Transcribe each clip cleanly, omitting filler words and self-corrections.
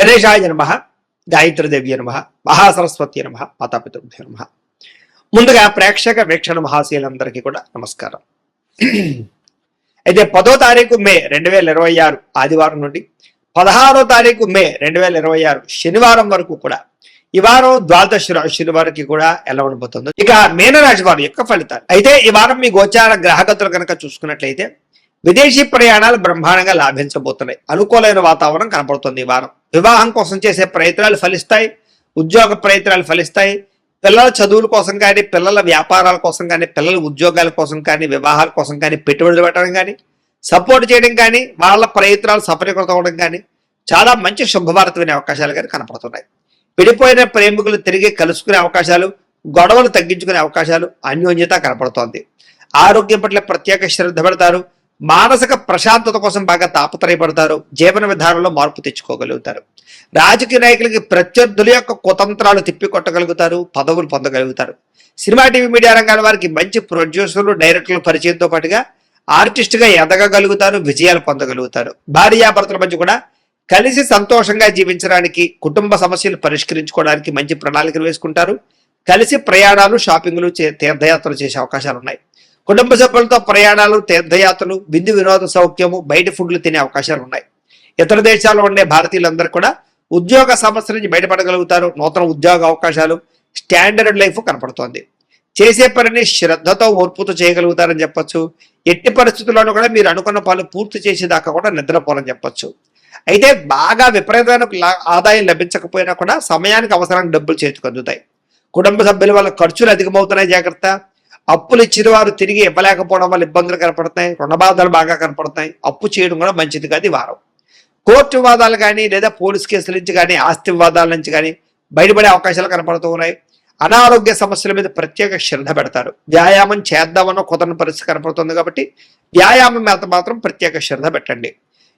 గణేశాయ నమః, గాయత్రీదేవి నమః, మహాసరస్వతి నమః, మాతాపితృభ్యో నమః. ముందుగా ప్రేక్షక వీక్షణ మహాశీలందరికీ కూడా నమస్కారం. అయితే 10వ తారీఖు మే 2026 ఆదివారం నుండి 16వ తారీఖు మే 2026 శనివారం వరకు కూడా ఈ వారం ద్వాదశ రాశుల వారికి కూడా ఎలా ఉండబోతుందో, ఇక మీనరాశి వారి యొక్క ఫలితాలు. అయితే ఈ వారం మీ గోచార గ్రహగతులు కనుక చూసుకున్నట్లయితే విదేశీ ప్రయాణాలు బ్రహ్మాండంగా లాభించబోతున్నాయి. అనుకూలమైన వాతావరణం కనపడుతుంది. ఈ వారం వివాహం కోసం చేసే ప్రయత్నాలు ఫలిస్తాయి, ఉద్యోగ ప్రయత్నాలు ఫలిస్తాయి, పిల్లల చదువుల కోసం కానీ, పిల్లల వ్యాపారాల కోసం కానీ, పిల్లల ఉద్యోగాల కోసం కానీ, వివాహాల కోసం కానీ, పెట్టుబడులు పెట్టడం కానీ, సపోర్ట్ చేయడం కానీ, వాళ్ళ ప్రయత్నాలు సఫలీకృతం అవడం కానీ చాలా మంచి శుభవార్త వినే అవకాశాలు కానీ కనపడుతున్నాయి. విడిపోయిన ప్రేమికులు తిరిగి కలుసుకునే అవకాశాలు, గొడవలు తగ్గించుకునే అవకాశాలు, అన్యోన్యత కనపడుతోంది. ఆరోగ్యం పట్ల ప్రత్యేక శ్రద్ధ పెడతారు. మానసిక ప్రశాంతత కోసం బాగా తాపత్రయపడతారు. జీవన విధానంలో మార్పు తెచ్చుకోగలుగుతారు. రాజకీయ నాయకులకి ప్రత్యర్థుల యొక్క కుతంత్రాలు తిప్పికొట్టగలుగుతారు, పదవులు పొందగలుగుతారు. సినిమా టీవీ మీడియా రంగాల వారికి మంచి ప్రొడ్యూసర్లు, డైరెక్టర్ల పరిచయంతో పాటుగా ఆర్టిస్ట్గా ఎదగగలుగుతారు, విజయాలు పొందగలుగుతారు. భార్యాభర్తల మధ్య కూడా కలిసి సంతోషంగా జీవించడానికి, కుటుంబ సమస్యలు పరిష్కరించుకోవడానికి మంచి ప్రణాళికలు వేసుకుంటారు. కలిసి ప్రయాణాలు, షాపింగ్లు, తీర్థయాత్రలు చేసే అవకాశాలు ఉన్నాయి. కుటుంబ సభ్యులతో ప్రయాణాలు, తీర్థయాత్రలు, విందు వినోద సౌఖ్యము, బయట ఫుడ్లు తినే అవకాశాలు ఉన్నాయి. ఇతర దేశాల్లో ఉండే భారతీయులందరూ కూడా ఉద్యోగ సమస్య నుంచి బయటపడగలుగుతారు. నూతన ఉద్యోగ అవకాశాలు, స్టాండర్డ్ లైఫ్ కనపడుతోంది. చేసే పనిని శ్రద్ధతో, ఓర్పుతో చేయగలుగుతారని చెప్పొచ్చు. ఎట్టి పరిస్థితుల్లోనూ కూడా మీరు అనుకున్న పనులు పూర్తి చేసేదాకా కూడా నిద్రపోవాలని చెప్పొచ్చు. అయితే బాగా విపరీతమైన ఆదాయం లభించకపోయినా కూడా సమయానికి అవసరానికి డబ్బులు చేతికి అందుతాయి. కుటుంబ సభ్యుల వల్ల ఖర్చులు అధికమవుతున్నాయి, జాగ్రత్త. అప్పులు ఇచ్చిన వారు తిరిగి ఇవ్వలేకపోవడం వల్ల ఇబ్బందులు కనపడుతున్నాయి. రుణబాధలు బాగా కనపడుతున్నాయి. అప్పు చేయడం కూడా మంచిది కాదు ఈ వారం. కోర్టు వివాదాలు కానీ, లేదా పోలీస్ కేసుల నుంచి కానీ, ఆస్తి వివాదాల నుంచి కానీ బయటపడే అవకాశాలు కనపడుతూ ఉన్నాయి. అనారోగ్య సమస్యల మీద ప్రత్యేక శ్రద్ధ పెడతారు. వ్యాయామం చేద్దామన్న కుదరని పరిస్థితి కనపడుతుంది కాబట్టి వ్యాయామం మీద మాత్రం ప్రత్యేక శ్రద్ధ పెట్టండి.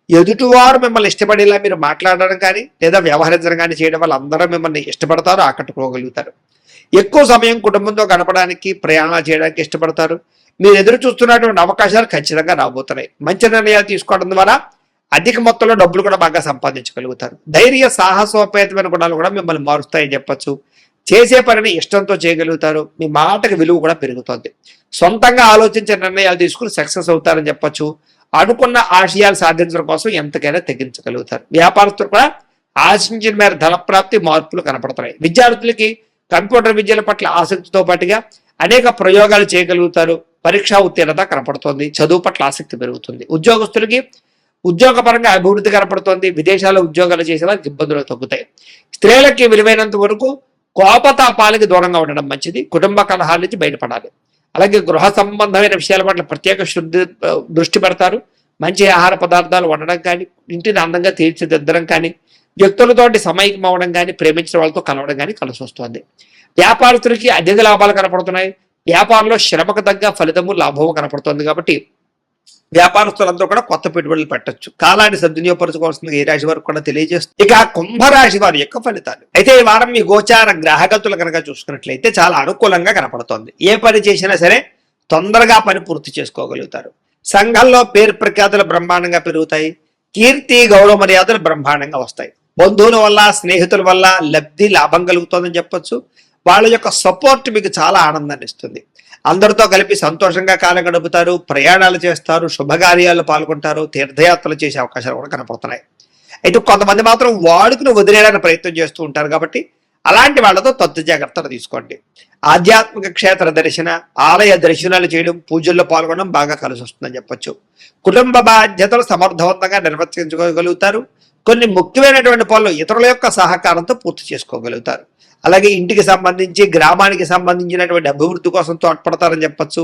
ఎదుటివారు మిమ్మల్ని ఇష్టపడేలా మీరు మాట్లాడడం కానీ, లేదా వ్యవహరించడం కానీ చేయడం వల్ల అందరూ మిమ్మల్ని ఇష్టపడతారు, ఆకట్టుకోగలుగుతారు. ఎక్కువ సమయం కుటుంబంతో గడపడానికి, ప్రయాణాలు చేయడానికి ఇష్టపడతారు. మీరు ఎదురు చూస్తున్నటువంటి అవకాశాలు ఖచ్చితంగా రాబోతున్నాయి. మంచి నిర్ణయాలు తీసుకోవడం ద్వారా అధిక మొత్తంలో డబ్బులు కూడా బాగా సంపాదించగలుగుతారు. ధైర్య, సాహసోపేతమైన గుణాలు కూడా మిమ్మల్ని మారుస్తాయని చెప్పచ్చు. చేసే పనిని ఇష్టంతో చేయగలుగుతారు. మీ మాటకి విలువ కూడా పెరుగుతుంది. సొంతంగా ఆలోచించే నిర్ణయాలు తీసుకుని సక్సెస్ అవుతారని చెప్పచ్చు. అనుకున్న ఆశయాలు సాధించడం కోసం ఎంతకైనా తెగించగలుగుతారు. వ్యాపారస్తులు కూడా ఆశించిన మేర ధనప్రాప్తి, మార్పులు కనపడుతున్నాయి. విద్యార్థులకి కంప్యూటర్ విద్యల పట్ల ఆసక్తితో పాటుగా అనేక ప్రయోగాలు చేయగలుగుతారు. పరీక్షా ఉత్తీర్ణత కనపడుతోంది. చదువు పట్ల ఆసక్తి పెరుగుతుంది. ఉద్యోగస్తులకి ఉద్యోగపరంగా అభివృద్ధి కనపడుతోంది. విదేశాల్లో ఉద్యోగాలు చేసే వారికి ఇబ్బందులు తగ్గుతాయి. స్త్రీలకి విలువైనంత వరకు కోపతాపాలకి దూరంగా ఉండడం మంచిది. కుటుంబ కలహాల నుంచి బయటపడాలి. అలాగే గృహ సంబంధమైన విషయాల పట్ల ప్రత్యేక దృష్టి పెడతారు. మంచి ఆహార పదార్థాలు వండడం కానీ, ఇంటిని అందంగా తీర్చిదిద్దడం కానీ, వ్యక్తులతోటి సమైక్యం అవ్వడం కానీ, ప్రేమించిన వాళ్ళతో కలవడం కానీ కలిసి వస్తుంది. వ్యాపారస్తులకి అధిక లాభాలు కనపడుతున్నాయి. వ్యాపారంలో శ్రమకు తగ్గ ఫలితము, లాభము కనపడుతుంది కాబట్టి వ్యాపారస్తులందరూ కూడా కొత్త పెట్టుబడులు పెట్టచ్చు. కాలాన్ని సద్వినియోగపరచుకోవాల్సింది ఈ రాశి వారికి కూడా తెలియజేస్తుంది. ఇక కుంభరాశి వారి యొక్క ఫలితాలు. అయితే ఈ వారం మీ గోచార గ్రహగతులు కనుక చూసుకున్నట్లయితే చాలా అనుకూలంగా కనపడుతోంది. ఏ పని చేసినా సరే తొందరగా పని పూర్తి చేసుకోగలుగుతారు. సంఘంలో పేరు ప్రఖ్యాతులు బ్రహ్మాండంగా పెరుగుతాయి. కీర్తి, గౌరవ మర్యాదలు బ్రహ్మాండంగా వస్తాయి. బంధువుల వల్ల, స్నేహితుల వల్ల లబ్ధి, లాభం కలుగుతుందని చెప్పొచ్చు. వాళ్ళ యొక్క సపోర్ట్ మీకు చాలా ఆనందాన్ని ఇస్తుంది. అందరితో కలిపి సంతోషంగా కాలం గడుపుతారు. ప్రయాణాలు చేస్తారు, శుభకార్యాలు పాల్గొంటారు, తీర్థయాత్రలు చేసే అవకాశాలు కూడా కనపడుతున్నాయి. అయితే కొంతమంది మాత్రం వాడుకుని వదిలేయడానికి ప్రయత్నం చేస్తూ ఉంటారు కాబట్టి అలాంటి వాళ్ళతో తత్తు జాగ్రత్తలు తీసుకోండి. ఆధ్యాత్మిక క్షేత్ర దర్శన, ఆలయ దర్శనాలు చేయడం, పూజల్లో పాల్గొనడం బాగా కలిసి వస్తుందని చెప్పొచ్చు. కుటుంబ బాధ్యతలు సమర్థవంతంగా నిర్వర్తించుకోగలుగుతారు. కొన్ని ముఖ్యమైనటువంటి పనులు ఇతరుల యొక్క సహకారంతో పూర్తి చేసుకోగలుగుతారు. అలాగే ఇంటికి సంబంధించి, గ్రామానికి సంబంధించినటువంటి అభివృద్ధి కోసం తోడ్పడతారని చెప్పొచ్చు.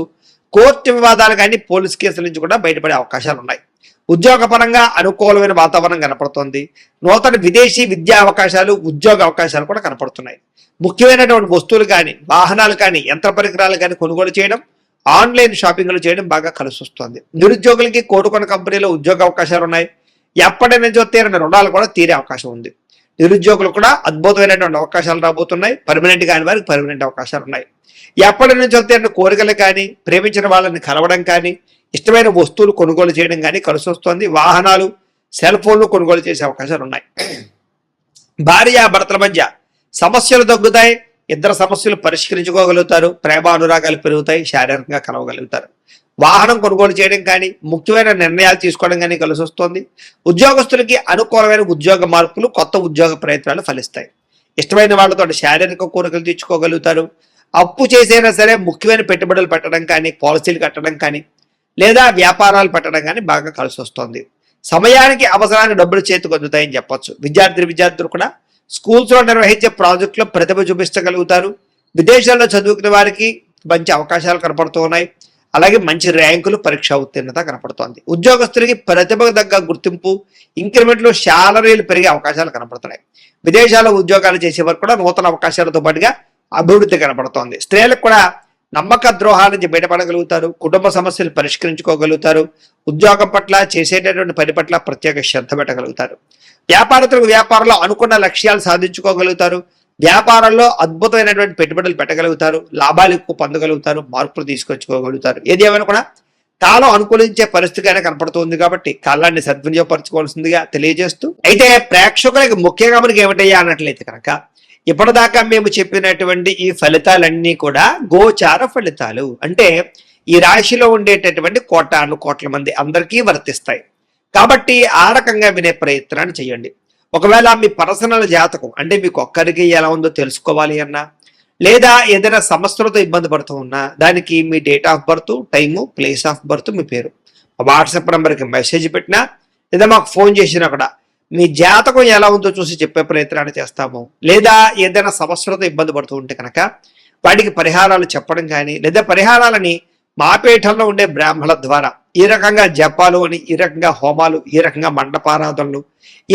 కోర్టు వివాదాలు కానీ, పోలీస్ కేసుల నుంచి కూడా బయటపడే అవకాశాలు ఉన్నాయి. ఉద్యోగపరంగా అనుకూలమైన వాతావరణం కనపడుతోంది. నూతన విదేశీ విద్యా అవకాశాలు, ఉద్యోగ అవకాశాలు కూడా కనపడుతున్నాయి. ముఖ్యమైనటువంటి వస్తువులు కానీ, వాహనాలు కానీ, యంత్ర పరికరాలు కానీ కొనుగోలు చేయడం, ఆన్లైన్ షాపింగ్లు చేయడం బాగా కలిసి వస్తుంది. నిరుద్యోగులకి కోరుకున్న కంపెనీలో ఉద్యోగ అవకాశాలు ఉన్నాయి. ఎప్పటి నుంచో తీరిన రుణాలు కూడా తీరే అవకాశం ఉంది. నిరుద్యోగులు కూడా అద్భుతమైనటువంటి అవకాశాలు రాబోతున్నాయి. పర్మనెంట్ కాని వారికి పర్మనెంట్ అవకాశాలు ఉన్నాయి. ఎప్పటి నుంచో తీరిన కోరికలు కానీ, ప్రేమించిన వాళ్ళని కలవడం కానీ, ఇష్టమైన వస్తువులు కొనుగోలు చేయడం కానీ కలిసి వస్తుంది. వాహనాలు, సెల్ ఫోన్లు కొనుగోలు చేసే అవకాశాలు ఉన్నాయి. భార్యాభర్తల మధ్య సమస్యలు తగ్గుతాయి, ఇద్దరు సమస్యలు పరిష్కరించుకోగలుగుతారు, ప్రేమానురాగాలు పెరుగుతాయి, శారీరకంగా కలవగలుగుతారు. వాహనం కొనుగోలు చేయడం కానీ, ముఖ్యమైన నిర్ణయాలు తీసుకోవడం కానీ కలిసి వస్తుంది. ఉద్యోగస్తులకి అనుకూలమైన ఉద్యోగ మార్పులు, కొత్త ఉద్యోగ ప్రయత్నాలు ఫలిస్తాయి. ఇష్టమైన వాళ్ళతో శారీరక కోరికలు తీర్చుకోగలుగుతారు. అప్పు చేసైనా సరే ముఖ్యమైన పెట్టుబడులు పెట్టడం కానీ, పాలసీలు కట్టడం కానీ, లేదా వ్యాపారాలు పెట్టడం కానీ బాగా కలిసి వస్తుంది. సమయానికి అవసరానికి డబ్బులు చేతికి అందుతాయని చెప్పొచ్చు. విద్యార్థులు కూడా స్కూల్స్ లో నిర్వహించే ప్రాజెక్టులో ప్రతిభ చూపించగలుగుతారు. విదేశాల్లో చదువుకునే వారికి మంచి అవకాశాలు కనపడుతూ ఉన్నాయి. అలాగే మంచి ర్యాంకులు, పరీక్ష ఉత్తీర్ణత కనపడుతోంది. ఉద్యోగస్తులకి ప్రతిభకు తగ్గ గుర్తింపు, ఇంక్రిమెంట్లు, శాలరీలు పెరిగే అవకాశాలు కనపడుతున్నాయి. విదేశాల్లో ఉద్యోగాలు చేసేవారు కూడా నూతన అవకాశాలతో పాటుగా అభివృద్ధి కనపడుతోంది. స్త్రీలకు కూడా నమ్మక ద్రోహాల నుంచి బయటపడగలుగుతారు, కుటుంబ సమస్యలు పరిష్కరించుకోగలుగుతారు, ఉద్యోగం పట్ల, చేసేటటువంటి పని పట్ల ప్రత్యేక శ్రద్ధ పెట్టగలుగుతారు. వ్యాపారస్తులకు వ్యాపారంలో అనుకున్న లక్ష్యాలు సాధించుకోగలుగుతారు. వ్యాపారంలో అద్భుతమైనటువంటి పెట్టుబడులు పెట్టగలుగుతారు, లాభాలు ఎక్కువ పొందగలుగుతారు, మార్పులు తీసుకొచ్చుకోగలుగుతారు. ఏది ఏమైనా కూడా కాలం అనుకూలించే పరిస్థితిగానే కనపడుతుంది కాబట్టి కాలాన్ని సద్వినియోగపరచుకోవాల్సిందిగా తెలియజేస్తూ, అయితే ప్రేక్షకులకి ముఖ్యంగా మనకి ఏమిటయ్యా అన్నట్లయితే కనుక, ఇప్పటిదాకా మేము చెప్పినటువంటి ఈ ఫలితాలన్నీ కూడా గోచార ఫలితాలు. అంటే ఈ రాశిలో ఉండేటటువంటి కోట్ల మంది అందరికీ వర్తిస్తాయి. కాబట్టి ఆ రకంగా వినే ప్రయత్నాన్ని చేయండి. ఒకవేళ మీ పర్సనల్ జాతకం అంటే మీకు ఒక్కరికి ఎలా ఉందో తెలుసుకోవాలి అన్నా, లేదా ఏదైనా సమస్యలతో ఇబ్బంది పడుతూ ఉన్నా, దానికి మీ date of birth, time, place of birth, మీ పేరు వాట్సాప్ నెంబర్కి మెసేజ్ పెట్టినా, లేదా మాకు ఫోన్ చేసినా కూడా మీ జాతకం ఎలా ఉందో చూసి చెప్పే ప్రయత్నాన్ని చేస్తాము. లేదా ఏదైనా సమస్యలతో ఇబ్బంది పడుతూ ఉంటే కనుక వాటికి పరిహారాలు చెప్పడం కానీ, లేదా పరిహారాలని మా పీఠంలో ఉండే బ్రాహ్మణుల ద్వారా ఈ రకంగా జపాలు అని, ఈ రకంగా హోమాలు, ఈ రకంగా మండపారాధనలు,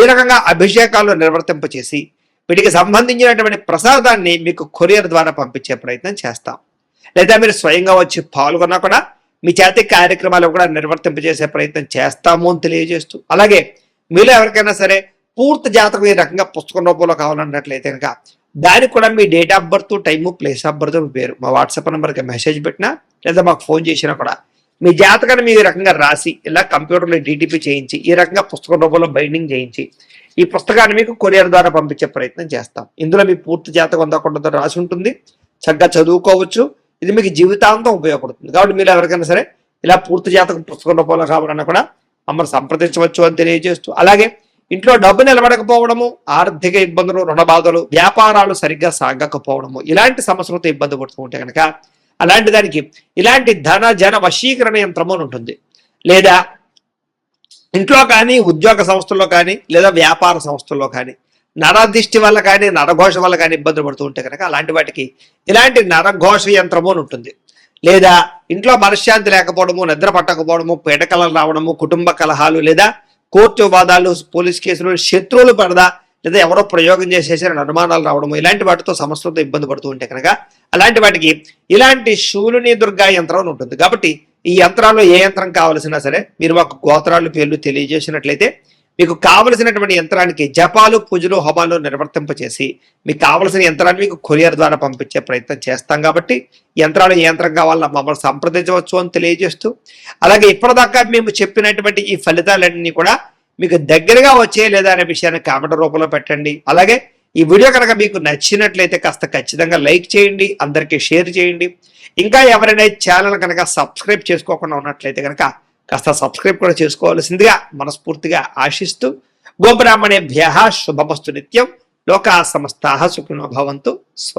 ఈ రకంగా అభిషేకాలు నిర్వర్తింపచేసి వీటికి సంబంధించినటువంటి ప్రసాదాన్ని మీకు కొరియర్ ద్వారా పంపించే ప్రయత్నం చేస్తాం. లేదా మీరు స్వయంగా వచ్చి పాల్గొన్నా కూడా మీ చేతి కార్యక్రమాలు కూడా నిర్వర్తింపజేసే ప్రయత్నం చేస్తాము అని తెలియజేస్తూ, అలాగే మీలో ఎవరికైనా సరే పూర్తి జాతకం ఈ రకంగా పుస్తకం రూపంలో కావాలన్నట్లయితే కనుక దానికి కూడా మీ date of birth, time, place of birth, మీ పేరు మా వాట్సాప్ నెంబర్కి మెసేజ్ పెట్టినా, లేదా మాకు ఫోన్ చేసినా కూడా మీ జాతకాన్ని మీ రకంగా రాసి ఇలా కంప్యూటర్లో DTP చేయించి ఈ రకంగా పుస్తకం రూపంలో బైండింగ్ చేయించి ఈ పుస్తకాన్ని మీకు కొరియర్ ద్వారా పంపించే ప్రయత్నం చేస్తాం. ఇందులో మీ పూర్తి జాతకం అంతా రాసి ఉంటుంది, చక్కగా చదువుకోవచ్చు. ఇది మీకు జీవితాంతం ఉపయోగపడుతుంది. కాబట్టి మీరు ఎవరికైనా సరే ఇలా పూర్తి జాతకం పుస్తకం రూపంలో కావాలన్నా కూడా మమ్మల్ని సంప్రదించవచ్చు అని తెలియజేస్తూ, అలాగే ఇంట్లో డబ్బు నిలబడకపోవడము, ఆర్థిక ఇబ్బందులు, రుణ బాధలు, వ్యాపారాలు సరిగ్గా సాగకపోవడము, ఇలాంటి సమస్యలతో ఇబ్బంది పడుతూ ఉంటే కనుక అలాంటి దానికి ఇలాంటి ధన జన వశీకరణ యంత్రము అని ఉంటుంది. లేదా ఇంట్లో కానీ, ఉద్యోగ సంస్థల్లో కానీ, లేదా వ్యాపార సంస్థల్లో కానీ నరదిష్టి వల్ల కానీ, నరఘోష వల్ల కానీ ఇబ్బందులు పడుతూ ఉంటే కనుక అలాంటి వాటికి ఇలాంటి నరఘోష యంత్రము అని ఉంటుంది. లేదా ఇంట్లో మనశ్శాంతి లేకపోవడము, నిద్ర పట్టకపోవడము, పీడకలలు రావడము, కుటుంబ కలహాలు, లేదా కోర్టు వివాదాలు, పోలీస్ కేసులు, శత్రువులు పడదా, లేదా ఎవరో ప్రయోగం చేసేసారని అనుమానాలు రావడము, ఇలాంటి వాటితో సమస్యలతో ఇబ్బంది పడుతూ ఉంటే కనుక అలాంటి వాటికి ఇలాంటి శూలిని దుర్గా యంత్రం ఉంటుంది. కాబట్టి ఈ యంత్రాల్లో ఏ యంత్రం కావలసినా సరే మీరు మాకు గోత్రాలు, పేర్లు తెలియజేసినట్లయితే మీకు కావలసినటువంటి యంత్రానికి జపాలు, పూజలు, హోమాలు నిర్వర్తింపచేసి మీకు కావలసిన యంత్రాన్ని మీకు కొరియర్ ద్వారా పంపించే ప్రయత్నం చేస్తాం. కాబట్టి యంత్రాలు ఏ యంత్రం కావాలన్నా మమ్మల్ని సంప్రదించవచ్చు అని తెలియజేస్తూ, అలాగే ఇప్పటిదాకా మేము చెప్పినటువంటి ఈ ఫలితాలన్నీ కూడా మీకు దగ్గరగా వచ్చే లేదా అనే విషయాన్ని కామెంట్ రూపంలో పెట్టండి. అలాగే ఈ వీడియో కనుక మీకు నచ్చినట్లయితే కాస్త ఖచ్చితంగా లైక్ చేయండి, అందరికీ షేర్ చేయండి. ఇంకా ఎవరైనా ఛానల్ కనుక సబ్స్క్రైబ్ చేసుకోకుండా ఉన్నట్లయితే కనుక కాస్త సబ్స్క్రైబ్ కూడా చేసుకోవాల్సిందిగా మనస్ఫూర్తిగా ఆశిస్తూ, గోబ్రాహ్మణేభ్యః శుభమస్తు నిత్యం, లోకా సమస్తాః సుఖినో భవంతు.